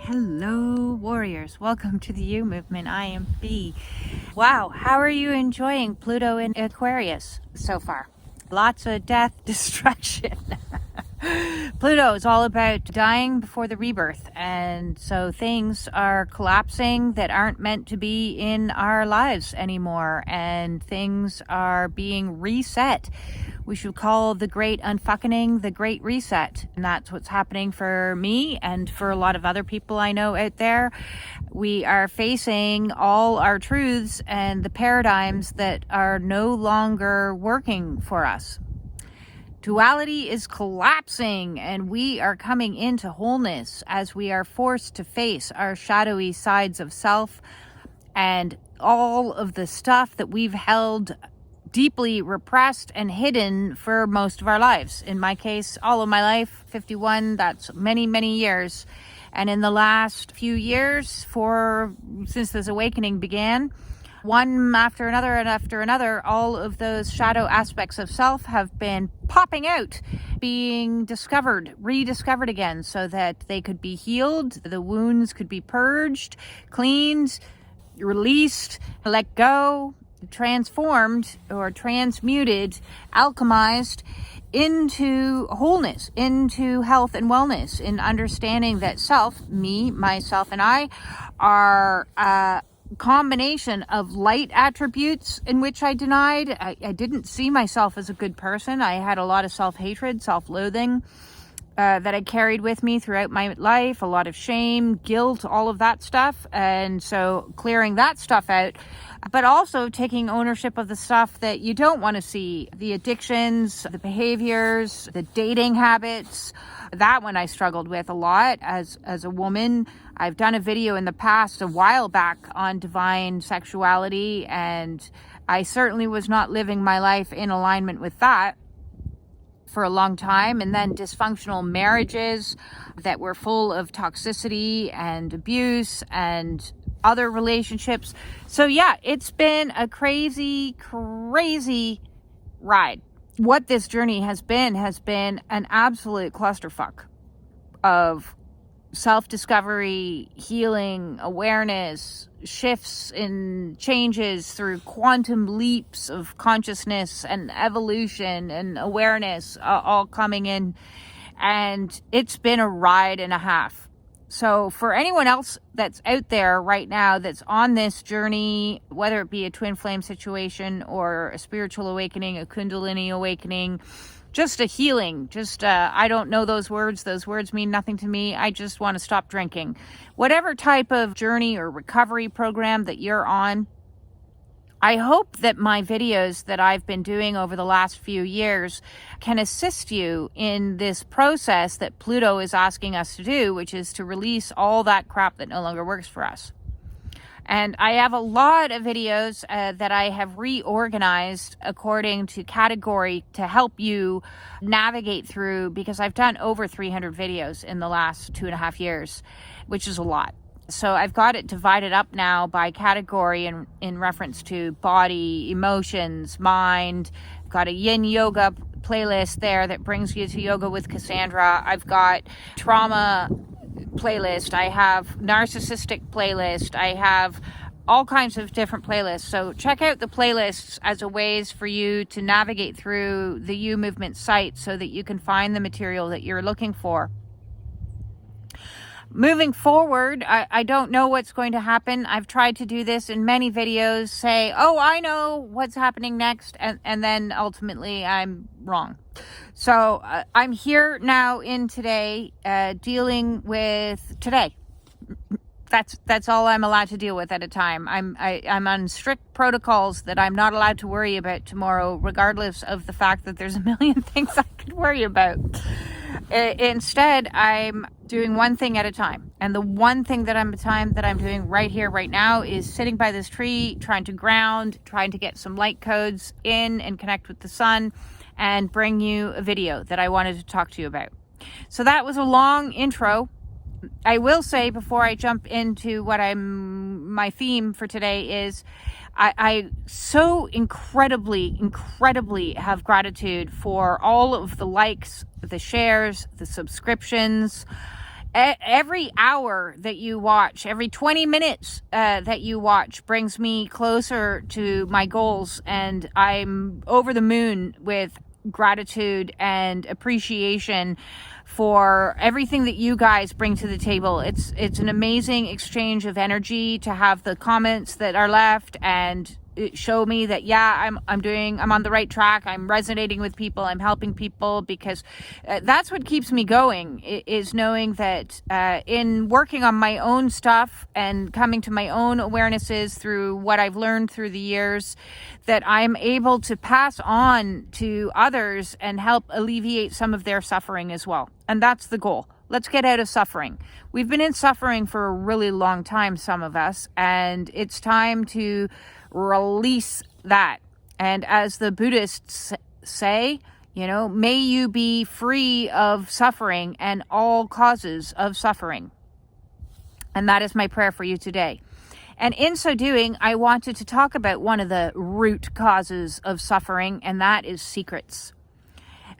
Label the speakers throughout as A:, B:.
A: Hello, warriors. Welcome to the You Movement. I am B. Wow, how are you enjoying Pluto in Aquarius so far? Lots of death, destruction. Pluto is all about dying before the rebirth, and so things are collapsing that aren't meant to be in our lives anymore, and things are being reset. We should call the great unfuckening the great reset, and that's what's happening for me and for a lot of other people I know out there. We are facing all our truths and the paradigms that are no longer working for us. Duality is collapsing, and we are coming into wholeness as we are forced to face our shadowy sides of self and all of the stuff that we've held deeply repressed and hidden for most of our lives. In my case, all of my life, 51, that's many, many years. And in the last few years, since this awakening began, one after another and after another, all of those shadow aspects of self have been popping out, being discovered, rediscovered again, so that they could be healed, the wounds could be purged, cleaned, released, let go, transformed or transmuted, alchemized into wholeness, into health and wellness, in understanding that self, me, myself, and I are combination of light attributes in which I denied. I didn't see myself as a good person. I had a lot of self-hatred, self-loathing that I carried with me throughout my life, a lot of shame, guilt, all of that stuff. And so clearing that stuff out, but also taking ownership of the stuff that you don't want to see, the addictions, the behaviors, the dating habits. That one I struggled with a lot as a woman. I've done a video in the past a while back on divine sexuality, and I certainly was not living my life in alignment with that for a long time. And then dysfunctional marriages that were full of toxicity and abuse and other relationships. So yeah, it's been a crazy, crazy ride. What this journey has been an absolute clusterfuck of self-discovery, healing, awareness, shifts and changes through quantum leaps of consciousness and evolution and awareness all coming in. And it's been a ride and a half. So for anyone else that's out there right now that's on this journey, whether it be a twin flame situation or a spiritual awakening, a kundalini awakening, just a healing, I don't know those words mean nothing to me, I just want to stop drinking. Whatever type of journey or recovery program that you're on, I hope that my videos that I've been doing over the last few years can assist you in this process that Pluto is asking us to do, which is to release all that crap that no longer works for us. And I have a lot of videos that I have reorganized according to category to help you navigate through, because I've done over 300 videos in the last 2.5 years, which is a lot. So I've got it divided up now by category in reference to body, emotions, mind. I've got a yin yoga playlist there that brings you to yoga with Cassandra. I've got trauma playlist. I have narcissistic playlist. I have all kinds of different playlists. So check out the playlists as a ways for you to navigate through the You Movement site so that you can find the material that you're looking for. Moving forward, I don't know what's going to happen. I've tried to do this in many videos, say, oh, I know what's happening next, and then ultimately I'm wrong. So I'm here now in today, dealing with today. That's all I'm allowed to deal with at a time. I'm on strict protocols that I'm not allowed to worry about tomorrow, regardless of the fact that there's a million things I could worry about. Instead, I'm doing one thing at a time. And the one thing that I'm doing right here, right now, is sitting by this tree, trying to ground, trying to get some light codes in and connect with the sun, and bring you a video that I wanted to talk to you about. So that was a long intro. I will say before I jump into my theme for today is I so incredibly have gratitude for all of the likes, the shares, the subscriptions. Every hour that you watch, every 20 minutes that you watch brings me closer to my goals, and I'm over the moon with gratitude and appreciation for everything that you guys bring to the table. It's an amazing exchange of energy to have the comments that are left and show me that, yeah, I'm on the right track. I'm resonating with people. I'm helping people, because that's what keeps me going, is knowing that in working on my own stuff and coming to my own awarenesses through what I've learned through the years, that I'm able to pass on to others and help alleviate some of their suffering as well. And that's the goal. Let's get out of suffering. We've been in suffering for a really long time, some of us, and it's time to release that. And as the Buddhists say, may you be free of suffering and all causes of suffering. And that is my prayer for you today. And in so doing, I wanted to talk about one of the root causes of suffering, and that is secrets.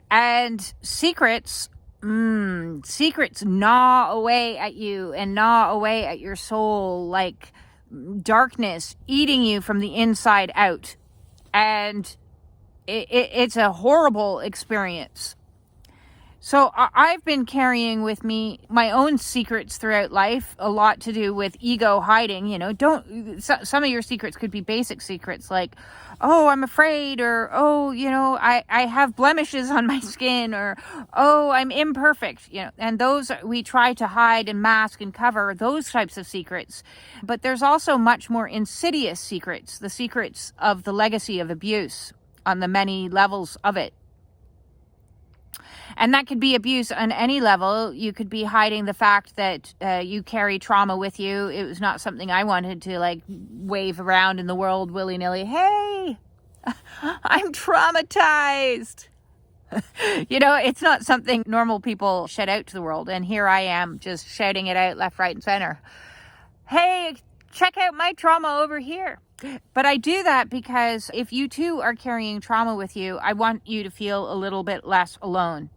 A: And secrets gnaw away at you and gnaw away at your soul like darkness eating you from the inside out. And it's a horrible experience. So I've been carrying with me my own secrets throughout life, a lot to do with ego hiding. Some of your secrets could be basic secrets like, oh, I'm afraid, or, oh, I have blemishes on my skin, or, oh, I'm imperfect, and those we try to hide and mask and cover, those types of secrets. But there's also much more insidious secrets, the secrets of the legacy of abuse on the many levels of it. And that could be abuse on any level. You could be hiding the fact that you carry trauma with you. It was not something I wanted to wave around in the world willy-nilly. Hey, I'm traumatized. It's not something normal people shout out to the world. And here I am just shouting it out left, right, and center. Hey, check out my trauma over here. But I do that because if you too are carrying trauma with you, I want you to feel a little bit less alone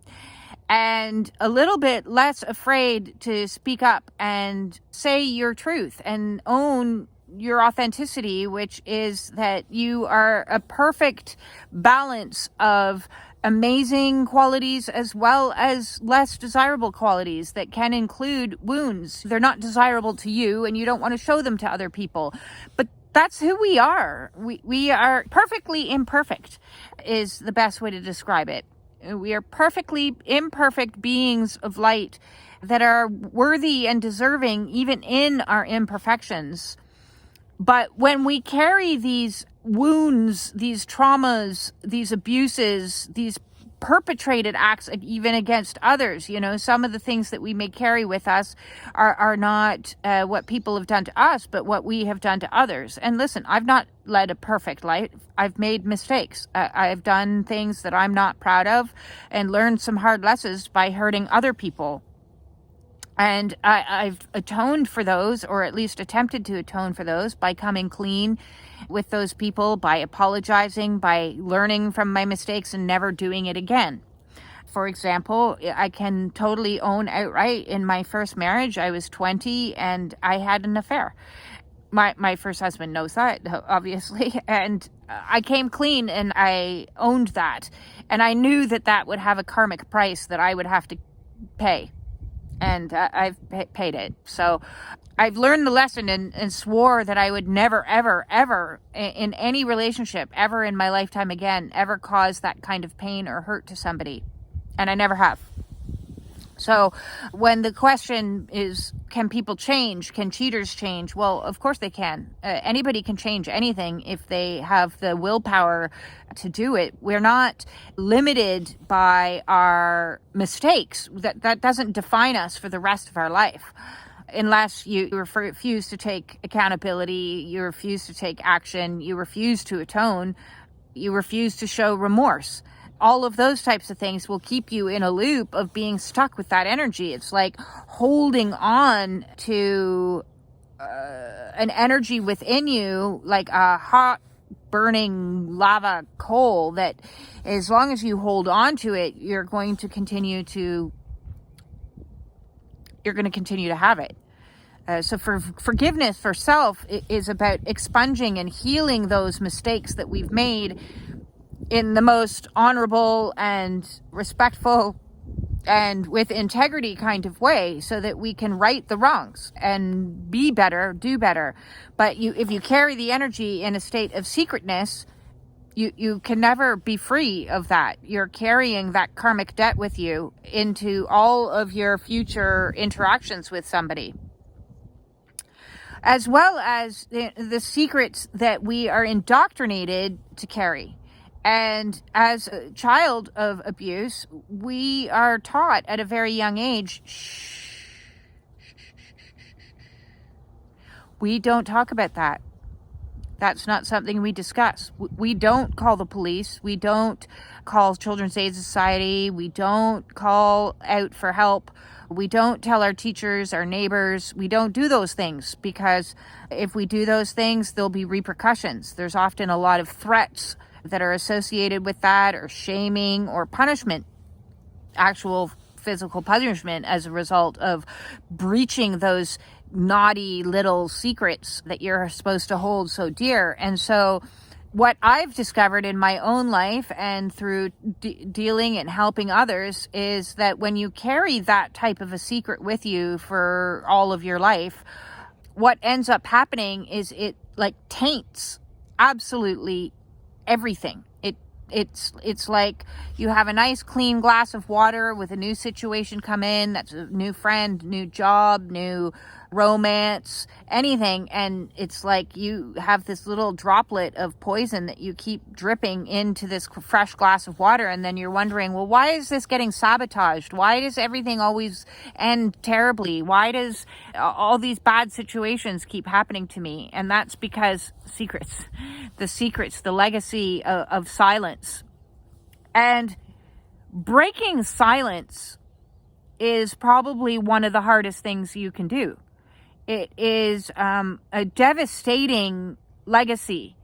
A: and a little bit less afraid to speak up and say your truth and own your authenticity, which is that you are a perfect balance of amazing qualities as well as less desirable qualities that can include wounds. They're not desirable to you and you don't want to show them to other people, but that's who we are. We are perfectly imperfect is the best way to describe it. We are perfectly imperfect beings of light that are worthy and deserving even in our imperfections. But when we carry these wounds, these traumas, these abuses, these perpetrated acts even against others, some of the things that we may carry with us are not what people have done to us, but what we have done to others. And listen, I've not led a perfect life. I've made mistakes. I've done things that I'm not proud of and learned some hard lessons by hurting other people. And I've atoned for those, or at least attempted to atone for those, by coming clean with those people, by apologizing, by learning from my mistakes and never doing it again. For example, I can totally own outright, in my first marriage, I was 20 and I had an affair. My first husband knows that, obviously, and I came clean and I owned that. And I knew that would have a karmic price that I would have to pay. And I've paid it. So I've learned the lesson and swore that I would never, ever, ever in any relationship, ever in my lifetime again, ever cause that kind of pain or hurt to somebody. And I never have. So when the question is, can people change? Can cheaters change? Well, of course they can. Anybody can change anything if they have the willpower to do it. We're not limited by our mistakes. That doesn't define us for the rest of our life. Unless you refuse to take accountability, you refuse to take action, you refuse to atone, you refuse to show remorse. All of those types of things will keep you in a loop of being stuck with that energy. It's like holding on to an energy within you, like a hot, burning lava coal, that as long as you hold on to it, you're going to continue to you're going to continue to have it. So forgiveness for self is about expunging and healing those mistakes that we've made in the most honorable and respectful and with integrity kind of way, so that we can right the wrongs and be better, do better. But if you carry the energy in a state of secretness, you can never be free of that. You're carrying that karmic debt with you into all of your future interactions with somebody, as well as the secrets that we are indoctrinated to carry. And as a child of abuse, we are taught at a very young age, shh, we don't talk about that. That's not something we discuss. We don't call the police. We don't call Children's Aid Society. We don't call out for help. We don't tell our teachers, our neighbors. We don't do those things, because if we do those things, there'll be repercussions. There's often a lot of threats that are associated with that, or shaming or punishment, actual physical punishment as a result of breaching those naughty little secrets that you're supposed to hold so dear. And so what I've discovered in my own life and through dealing and helping others is that when you carry that type of a secret with you for all of your life, what ends up happening is it like taints absolutely everything. It's like you have a nice clean glass of water with a new situation come in. That's a new friend, new job, new romance, anything. And it's like you have this little droplet of poison that you keep dripping into this fresh glass of water. And then you're wondering, well, why is this getting sabotaged? Why does everything always end terribly? Why does all these bad situations keep happening to me? And that's because the secrets, the legacy of silence. And breaking silence is probably one of the hardest things you can do. It is a devastating legacy.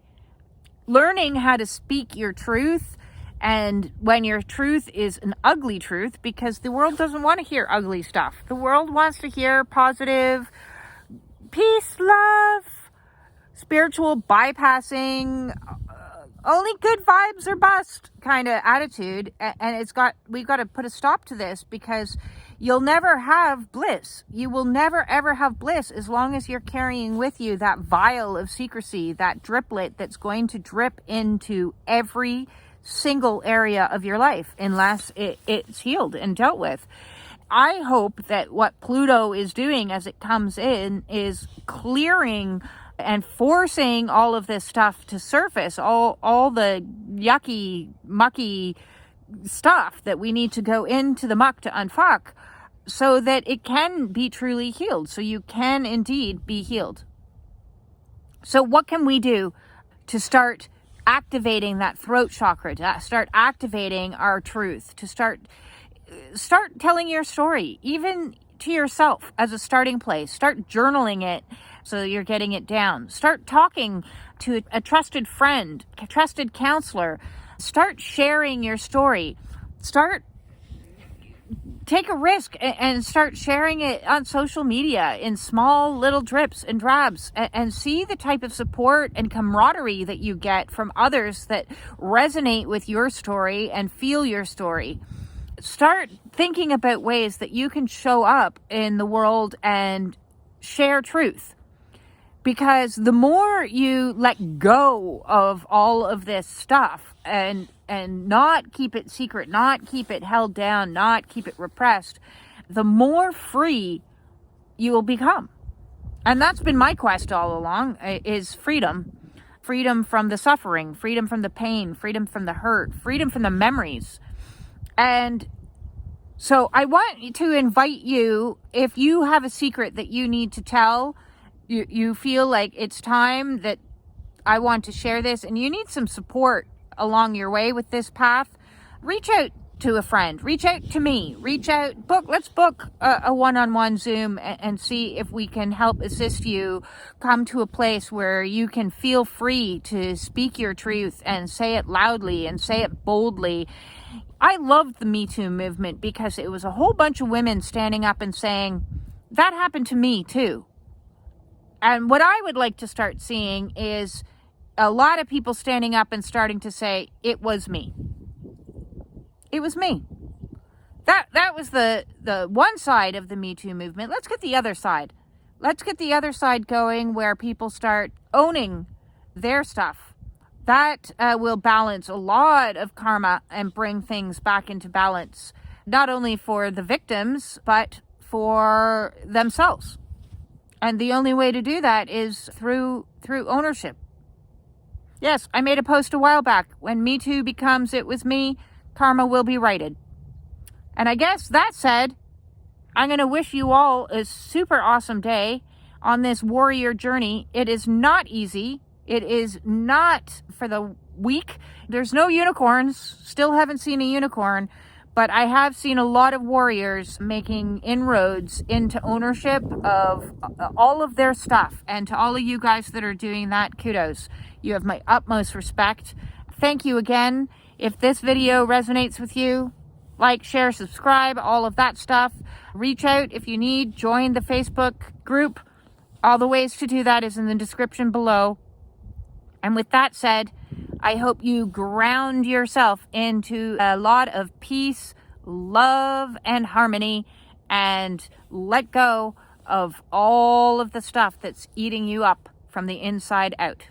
A: Learning how to speak your truth, and when your truth is an ugly truth, because the world doesn't want to hear ugly stuff. The world wants to hear positive, peace, love, spiritual bypassing, only good vibes or bust kind of attitude. And we've got to put a stop to this, because you'll never have bliss. You will never ever have bliss as long as you're carrying with you that vial of secrecy, that driplet that's going to drip into every single area of your life unless it's healed and dealt with. I hope that what Pluto is doing as it comes in is clearing and forcing all of this stuff to surface, all the yucky, mucky stuff that we need to go into the muck to unfuck, so that it can be truly healed, so you can indeed be healed. So what can we do to start activating that throat chakra, to start activating our truth, to start telling your story, even to yourself as a starting place? Start journaling it so you're getting it down. Start talking to a trusted friend, a trusted counselor. Start sharing your story. Take a risk and start sharing it on social media in small little drips and drabs, and see the type of support and camaraderie that you get from others that resonate with your story and feel your story. Start thinking about ways that you can show up in the world and share truth. Because the more you let go of all of this stuff and not keep it secret, not keep it held down, not keep it repressed, the more free you will become. And that's been my quest all along, is freedom. Freedom from the suffering, freedom from the pain, freedom from the hurt, freedom from the memories. And so I want to invite you, if you have a secret that you need to tell, you feel like it's time that I want to share this, and you need some support along your way with this path, reach out to a friend, reach out to me, let's book a one-on-one Zoom and see if we can help assist you come to a place where you can feel free to speak your truth and say it loudly and say it boldly. I loved the Me Too movement because it was a whole bunch of women standing up and saying, that happened to me too. And what I would like to start seeing is a lot of people standing up and starting to say, it was me. It was me. That was the one side of the Me Too movement. Let's get the other side. Let's get the other side going, where people start owning their stuff. That will balance a lot of karma and bring things back into balance, not only for the victims, but for themselves. And the only way to do that is through ownership. Yes, I made a post a while back. When Me Too becomes it was me, karma will be righted. And I guess that said, I'm going to wish you all a super awesome day on this warrior journey. It is not easy. It is not for the weak. There's no unicorns. Still haven't seen a unicorn. But I have seen a lot of warriors making inroads into ownership of all of their stuff. And to all of you guys that are doing that, kudos. You have my utmost respect. Thank you again. If this video resonates with you, like, share, subscribe, all of that stuff. Reach out if you need. Join the Facebook group. All the ways to do that is in the description below. And with that said, I hope you ground yourself into a lot of peace, love, and harmony, and let go of all of the stuff that's eating you up from the inside out.